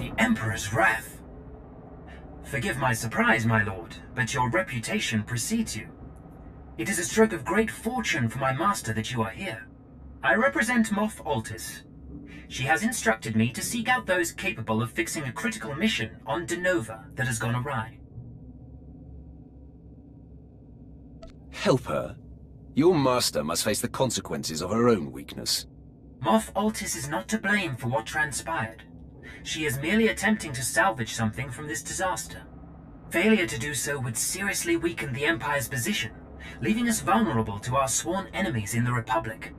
The Emperor's wrath. Forgive my surprise, my lord, but your reputation precedes you. It is a stroke of great fortune for my master that you are here. I represent Moff Altis. She has instructed me to seek out those capable of fixing a critical mission on Denova that has gone awry. Help her? Your master must face the consequences of her own weakness. Moff Altis is not to blame for what transpired. She is merely attempting to salvage something from this disaster. Failure to do so would seriously weaken the Empire's position, leaving us vulnerable to our sworn enemies in the Republic.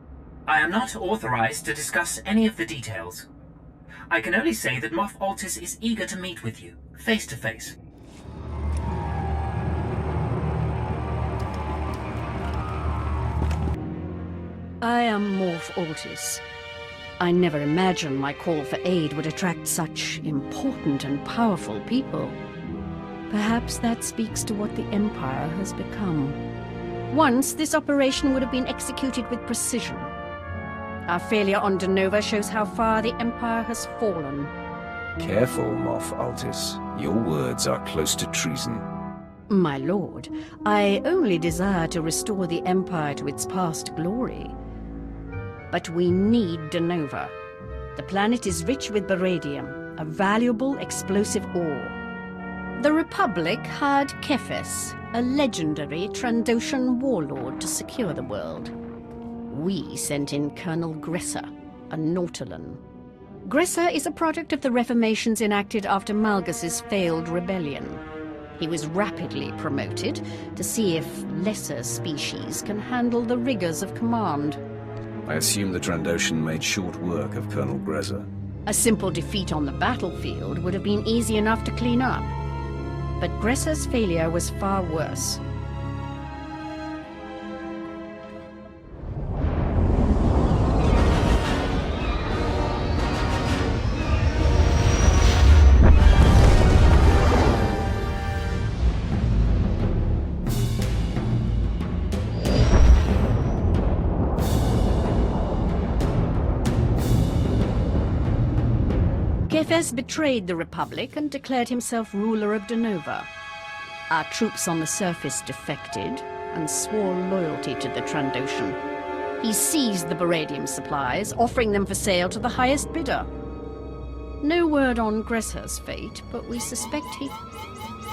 I am not authorized to discuss any of the details. I can only say that Moff Altis is eager to meet with you, face to face. I am Moff Altis. I never imagined my call for aid would attract such important and powerful people. Perhaps that speaks to what the Empire has become. Once, this operation would have been executed with precision. Our failure on Denova shows how far the Empire has fallen. Careful, Moff Altis. Your words are close to treason. My lord, I only desire to restore the Empire to its past glory. But we need Denova. The planet is rich with beradium, a valuable explosive ore. The Republic hired Kefes, a legendary Trandoshan warlord, to secure the world. We sent in Colonel Gresser, a Nautolan. Gresser is a product of the reformations enacted after Malgus's failed rebellion. He was rapidly promoted to see if lesser species can handle the rigors of command. I assume the Trandoshan made short work of Colonel Gresser. A simple defeat on the battlefield would have been easy enough to clean up. But Gresser's failure was far worse. Kefes betrayed the Republic and declared himself ruler of Denova. Our troops on the surface defected and swore loyalty to the Trandoshan. He seized the beradium supplies, offering them for sale to the highest bidder. No word on Gresser's fate, but we suspect he...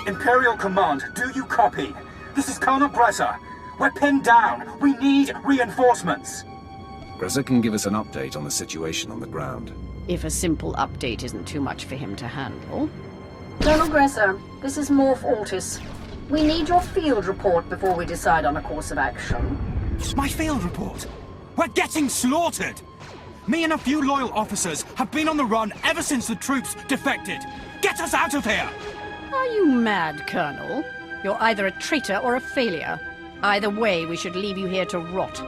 Imperial Command, do you copy? This is Colonel Gresser. We're pinned down. We need reinforcements. Gresser can give us an update on the situation on the ground. If a simple update isn't too much for him to handle. Colonel Gresser, this is Moff Altis. We need your field report before we decide on a course of action. My field report? We're getting slaughtered! Me and a few loyal officers have been on the run ever since the troops defected. Get us out of here! Are you mad, Colonel? You're either a traitor or a failure. Either way, we should leave you here to rot.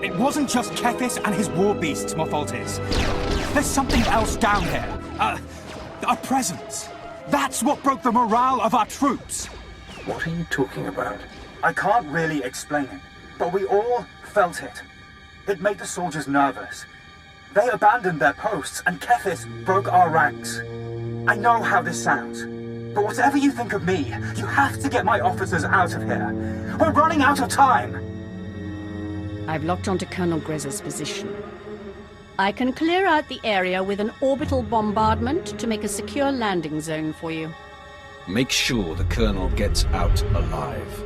It wasn't just Kefis and his war beasts, Moff Altis. There's something else down here. A presence. That's what broke the morale of our troops. What are you talking about? I can't really explain it, but we all felt it. It made the soldiers nervous. They abandoned their posts, and Kefis broke our ranks. I know how this sounds, but whatever you think of me, you have to get my officers out of here. We're running out of time. I've locked onto Colonel Gresser's position. I can clear out the area with an orbital bombardment to make a secure landing zone for you. Make sure the Colonel gets out alive.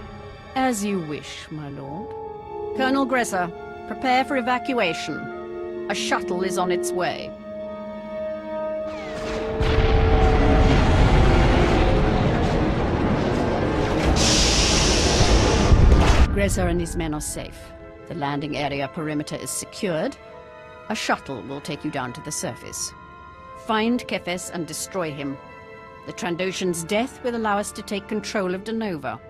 As you wish, my lord. Colonel Gresser, prepare for evacuation. A shuttle is on its way. Gresser and his men are safe. The landing area perimeter is secured. A shuttle will take you down to the surface. Find Kefes and destroy him. The Trandoshan's death will allow us to take control of Denova.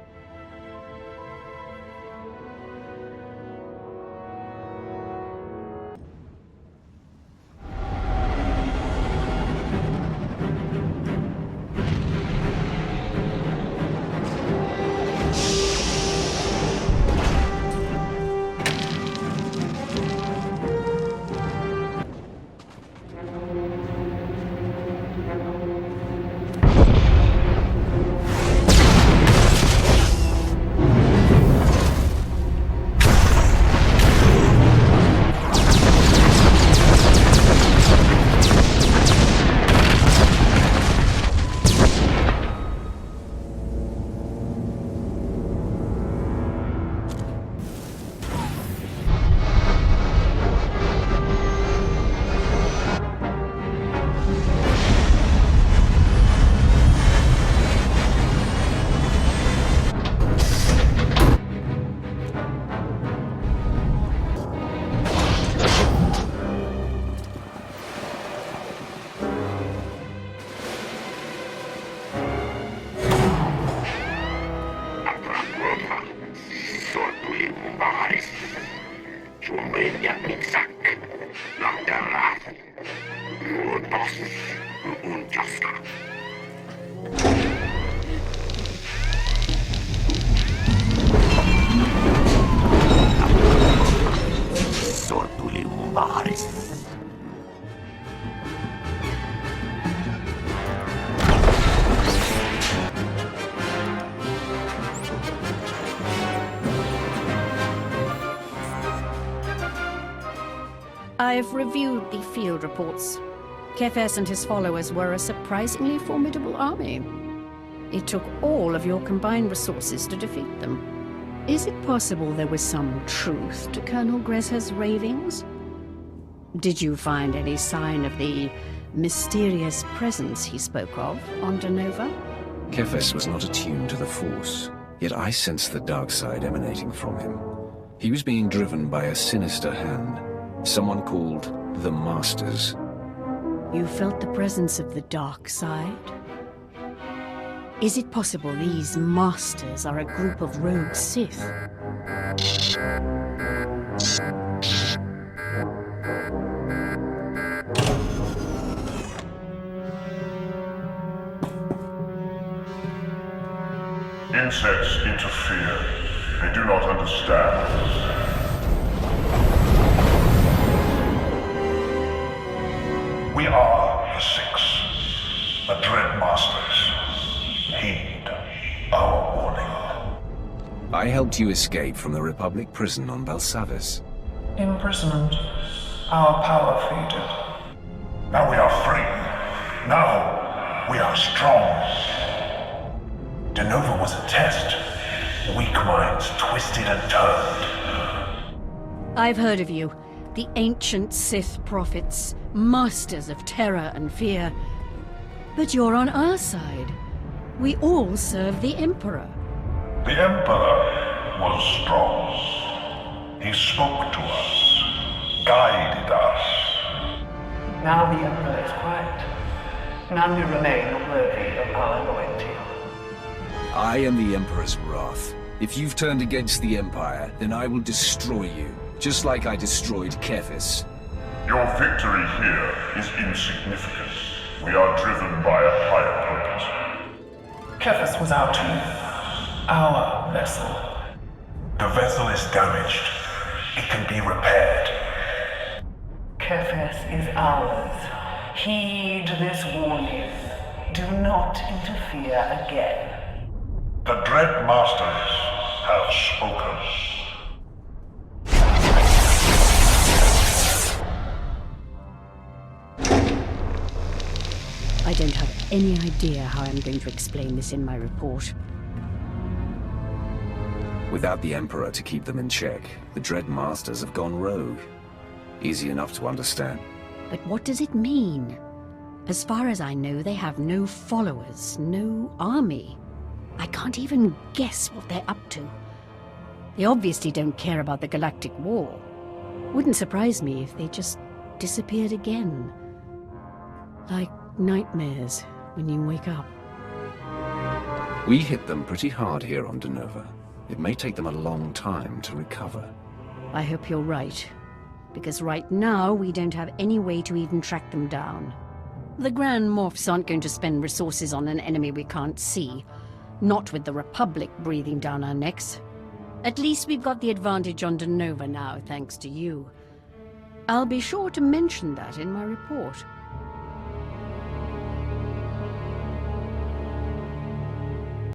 I've reviewed the field reports. Kefes and his followers were a surprisingly formidable army. It took all of your combined resources to defeat them. Is it possible there was some truth to Colonel Grezha's ravings? Did you find any sign of the mysterious presence he spoke of on Denova? Kefes was not attuned to the Force, yet I sensed the dark side emanating from him. He was being driven by a sinister hand, someone called the Masters. You felt the presence of the dark side? Is it possible these Masters are a group of rogue Sith? Insects interfere. They do not understand. We are the Six, the Dread Masters. Heed our warning. I helped you escape from the Republic prison on Belsavis. Imprisonment. Our power faded. Now we are free. Now we are strong. Denova was a test. Weak minds twisted and turned. I've heard of you. The ancient Sith prophets, masters of terror and fear. But you're on our side. We all serve the Emperor. The Emperor was strong. He spoke to us, guided us. Now the Emperor is quiet. None will remain worthy of our loyalty. I am the Emperor's wrath. If you've turned against the Empire, then I will destroy you, just like I destroyed Kefis. Your victory here is insignificant. We are driven by a higher purpose. Kefis was our tool, our vessel. The vessel is damaged. It can be repaired. Kefis is ours. Heed this warning. Do not interfere again. The Dread Masters have spoken. I don't have any idea how I'm going to explain this in my report. Without the Emperor to keep them in check, the Dread Masters have gone rogue. Easy enough to understand. But what does it mean? As far as I know, they have no followers, no army. I can't even guess what they're up to. They obviously don't care about the Galactic War. Wouldn't surprise me if they just disappeared again. Like nightmares when you wake up. We hit them pretty hard here on Denova. It may take them a long time to recover. I hope you're right. Because right now, we don't have any way to even track them down. The Grand Morphs aren't going to spend resources on an enemy we can't see. Not with the Republic breathing down our necks. At least we've got the advantage on Denova now, thanks to you. I'll be sure to mention that in my report.